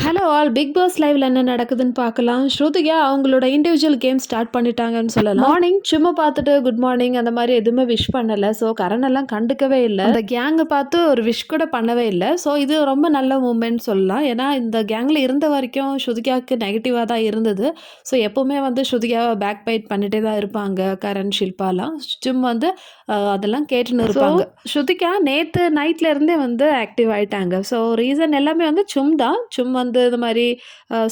Hello all big pass லைவ்ல என்ன நடக்குதுன்னு பார்க்கலாம். ஸ்ருதிகா அவங்களோட இண்டிவிஜுவல் கேம் ஸ்டார்ட் பண்ணிட்டாங்கன்னு சொல்லலாம். மார்னிங் சும்மா பார்த்துட்டு குட் மார்னிங் அந்த மாதிரி எதுவுமே விஷ் பண்ணல. ஸோ கரண் எல்லாம் கண்டுக்கவே இல்லை. அந்த கேங்கை பார்த்து ஒரு விஷ் கூட பண்ணவே இல்லை. ஸோ இது ரொம்ப நல்ல மூமெண்ட் சொல்லலாம். ஏன்னா இந்த கேங்ல இருந்த வரைக்கும் ஸ்ருதிகாவுக்கு நெகட்டிவாக தான் இருந்தது. ஸோ எப்பவுமே வந்து ஸ்ருதிகாவை பேக் பைட் பண்ணிட்டே தான் இருப்பாங்க. கரண் ஷில்பாலாம் சும் வந்து அதெல்லாம் கேட்டுன்னு இருப்பாங்க. ஸ்ருதிகா நேற்று நைட்ல இருந்தே வந்து ஆக்டிவ் ஆயிட்டாங்க. ஸோ ரீசன் எல்லாமே வந்து சும் தான். சும் வந்து இது மாதிரி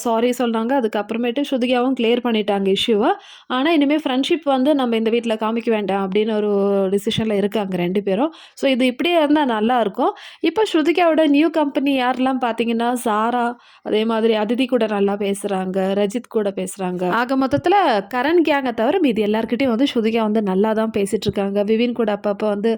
சாரி சொல்கிறாங்க. அதுக்கப்புறமேட்டு ஸ்ருதிகாவும் கிளியர் பண்ணிட்டாங்க இஷ்யூவை. ஆனால் இனிமேல் ஃப்ரெண்ட்ஷிப் வந்து நம்ம இந்த வீட்டில் காமிக்க வேண்டாம் அப்படின்னு ஒரு டிசிஷனில் இருக்காங்க 2 பேரும். ஸோ இது இப்படியே இருந்தால் நல்லாயிருக்கும். இப்போ ஸ்ருதிகாவோட நியூ கம்பெனி யாரெல்லாம் பார்த்தீங்கன்னா சாரா, அதே மாதிரி அதிதி கூட நல்லா பேசுகிறாங்க, ரஜித் கூட பேசுகிறாங்க. ஆக மொத்தத்தில் கரண் கேங்கை தவிர மீதி எல்லாருக்கிட்டையும் வந்து ஸ்ருதிகா வந்து நல்லா தான் பேசிகிட்டு இருக்காங்க. விவின் கூட அப்பப்போ வந்து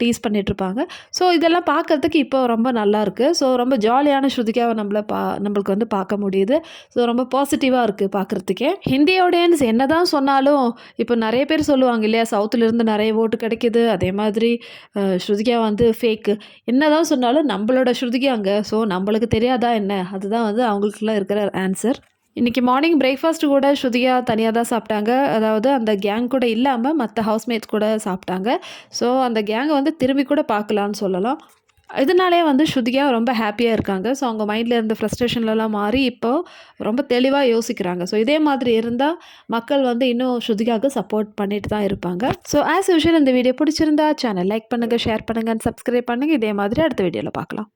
டீஸ் பண்ணிகிட்ருப்பாங்க. ஸோ இதெல்லாம் பார்க்கறதுக்கு இப்போ ரொம்ப நல்லாயிருக்கு. ஸோ ரொம்ப ஜாலியான ஸ்ருதிகாவை நம்மளுக்கு வந்து பார்க்க முடியுது. ஸோ ரொம்ப பாசிட்டிவாக இருக்குது பார்க்குறதுக்கே. ஹிந்தி ஆடியன்ஸ் என்ன தான் சொன்னாலும் இப்போ நிறைய பேர் சொல்லுவாங்க இல்லையா, சவுத்துலேருந்து நிறைய ஓட்டு கிடைக்கிது, அதே மாதிரி ஸ்ருதிகா வந்து ஃபேக்கு. என்ன தான் சொன்னாலும் நம்மளோட ஸ்ருதிகாங்க. ஸோ நம்மளுக்கு தெரியாதா என்ன? அதுதான் வந்து அவங்களுக்குலாம் இருக்கிற ஆன்சர். இன்றைக்கி மார்னிங் பிரேக்ஃபாஸ்ட் கூட ஸ்ருதிகா தனியாக தான் சாப்பிட்டாங்க. அதாவது அந்த கேங் கூட இல்லாமல் மற்ற ஹவுஸ்மேட்ஸ் கூட சாப்பிட்டாங்க. ஸோ அந்த கேங்கை வந்து திரும்பி கூட பார்க்கலான்னு சொல்லலாம். இதனாலே வந்து ஸ்ருதிகா ரொம்ப ஹாப்பியாக இருக்காங்க. ஸோ அவங்க மைண்டில் இருந்த ஃப்ரஸ்ட்ரேஷன்லலாம் மாறி இப்போது ரொம்ப தெளிவாக யோசிக்கிறாங்க. ஸோ இதே மாதிரி இருந்தால் மக்கள் வந்து இன்னும் ஸ்ருதிகாவுக்கு சப்போர்ட் பண்ணிட்டு தான் இருப்பாங்க. ஸோ ஆஸ் யூஷுவல் இந்த வீடியோ பிடிச்சிருந்தா சேனல் லைக் பண்ணுங்கள், ஷேர் பண்ணுங்கள், சப்ஸ்கிரைப் பண்ணுங்கள். இதே மாதிரி அடுத்த வீடியோவில் பார்க்கலாம்.